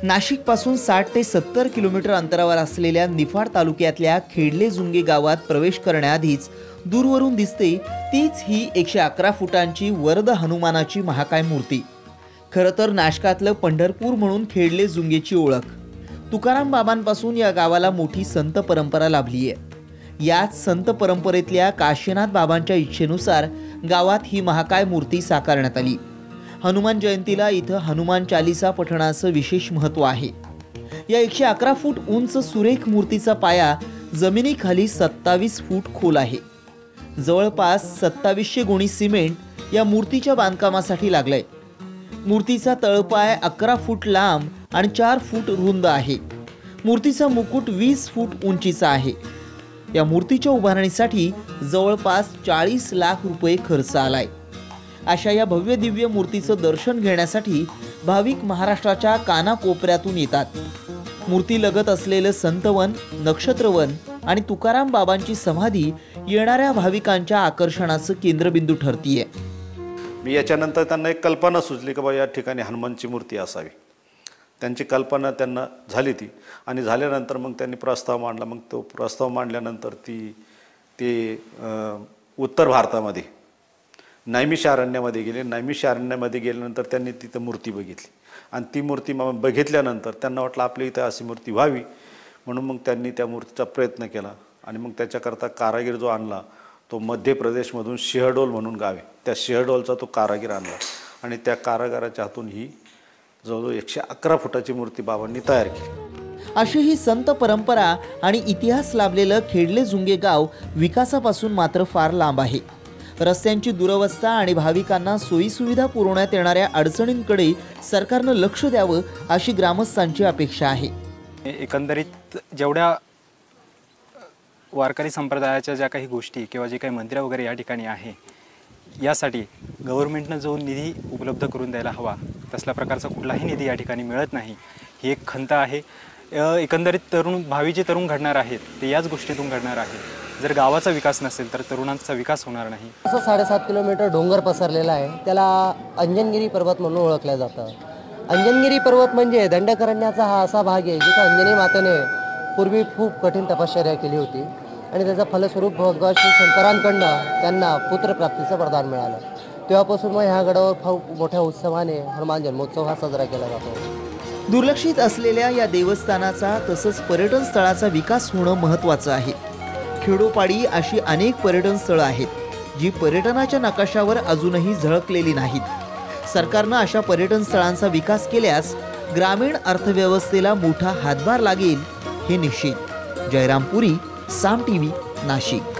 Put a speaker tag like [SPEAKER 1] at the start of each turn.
[SPEAKER 1] नाशिकपासून 60 ते 70 किलोमीटर अंतरावर असलेल्या निफाड तालुक्यातल्या खेडले-जुंगे गावात प्रवेश करण्याआधीच दूरवरून दिसते तीच ही 111 फुटांची वरद हनुमानाची महाकाय मूर्ती। खरं तर नाशकातलं पंढरपूर म्हणून खेडले-जुंगेची ओळख। तुकाराम बाबांपासून या गावाला मोठी संत परंपरा लाभली आहे। याच संत परंपरेतल्या काशीनाथ बाबांच्या इच्छेनुसार गावात ही महाकाय मूर्ती साकारण्यात आली। हनुमान जयंतीला इथं हनुमान चालीसा पठणाचं विशेष महत्त्व आहे। या 111 फूट उंच सुरेख मूर्तीचा पाया जमिनीखाली 27 फूट खोल आहे। जवळपास 2700 गोणी सिमेंट या मूर्तीच्या बांधकामासाठी लागलंय। मूर्तीचा तळपाय 11 फूट लांब आणि 4 फूट रुंद आहे। मूर्तीचा मुकुट 20 फूट उंचीचा आहे। या मूर्तीच्या उभारणीसाठी जवळपास 40 लाख रुपये खर्च आलाय। अशा या भव्य दिव्य मूर्तीचं दर्शन घेण्यासाठी भाविक महाराष्ट्राच्या कानाकोपऱ्यातून येतात। मूर्ती लगत असलेलं संतवन, नक्षत्रवन आणि तुकाराम बाबांची समाधी येणाऱ्या भाविकांच्या आकर्षणाचं केंद्रबिंदू ठरतीये।
[SPEAKER 2] मी याच्यानंतर त्यांना एक कल्पना सुचली की बाबा या ठिकाणी हनुमानची मूर्ती असावी। त्यांची कल्पना त्यांना झाली ती आणि झाल्यानंतर मग त्यांनी प्रस्ताव मांडला। मग तो प्रस्ताव मांडल्यानंतर ते उत्तर भारतामध्ये नैमिषारण्यामध्ये गेले। नैमिषारण्यामध्ये गेल्यानंतर त्यांनी तिथं मूर्ती बघितली आणि ती मूर्ती बघितल्यानंतर त्यांना वाटलं आपल्या इथं अशी मूर्ती व्हावी, म्हणून मग त्यांनी त्या मूर्तीचा प्रयत्न केला आणि मग त्याच्याकरता कारागीर जो आणला तो मध्य प्रदेशमधून शहडोल म्हणून गाव आहे, त्या शहडोलचा तो कारागीर आणला आणि त्या कारागिराच्या हातून ही जवळजवळ 111 फुटाची मूर्ती बाबांनी तयार केली।
[SPEAKER 1] अशी ही संत परंपरा आणि इतिहास लाभलेलं खेडले-जुंगे गाव विकासापासून मात्र फार लांब आहे। रस्त्यांची दुरवस्था आणि भाविकांना सोयीसुविधा पुरवण्यात येणाऱ्या अडचणींकडे सरकारनं लक्ष द्यावं अशी ग्रामस्थांची अपेक्षा आहे।
[SPEAKER 3] एकंदरीत जेवढ्या वारकरी संप्रदायाच्या ज्या काही गोष्टी किंवा जे काही मंदिरं वगैरे या ठिकाणी आहे, यासाठी गव्हर्नमेंटनं जो निधी उपलब्ध करून द्यायला हवा तसल्या प्रकारचा कुठलाही निधी या ठिकाणी मिळत नाही, ही एक खंत आहे। एकंदरीत भावी जे तरुण घडणार आहेत ते याच गोष्टीतून घडणार आहेत। जर गावाचा विकास नसेल तर तरुणांचा विकास होणार नाही।
[SPEAKER 4] 7.5 किलोमीटर डोंगर पसरलेला आहे, त्याला अंजनगिरी पर्वत म्हणून ओळखलं जातं। अंजनगिरी पर्वत म्हणजे दंडकारण्याचा हा असा भाग आहे जिथे अंजनी मातेने पूर्वी खूप कठीण तपश्चर्या केली होती आणि त्याचा फलस्वरूप भगवान श्री शंकरांकडनं त्यांना पुत्रप्राप्तीचं वरदान मिळालं। तेव्हापासून मग ह्या गडावर खूप मोठ्या उत्सवाने हनुमान जन्मोत्सव हा साजरा केला जातो।
[SPEAKER 1] दुर्लक्षित असलेल्या या देवस्थानाचा तसंच पर्यटन स्थळाचा विकास होणं महत्त्वाचं आहे। खेडोपाडी अशी अनेक पर्यटन स्थळं आहेत जी पर्यटनाच्या नकाशावर अजूनही झळकलेली नाहीत। सरकारनं अशा पर्यटन स्थळांचा विकास केल्यास ग्रामीण अर्थव्यवस्थेला मोठा हातभार लागेल हे निश्चित। जयराम पुरी, साम टीव्ही, नाशिक।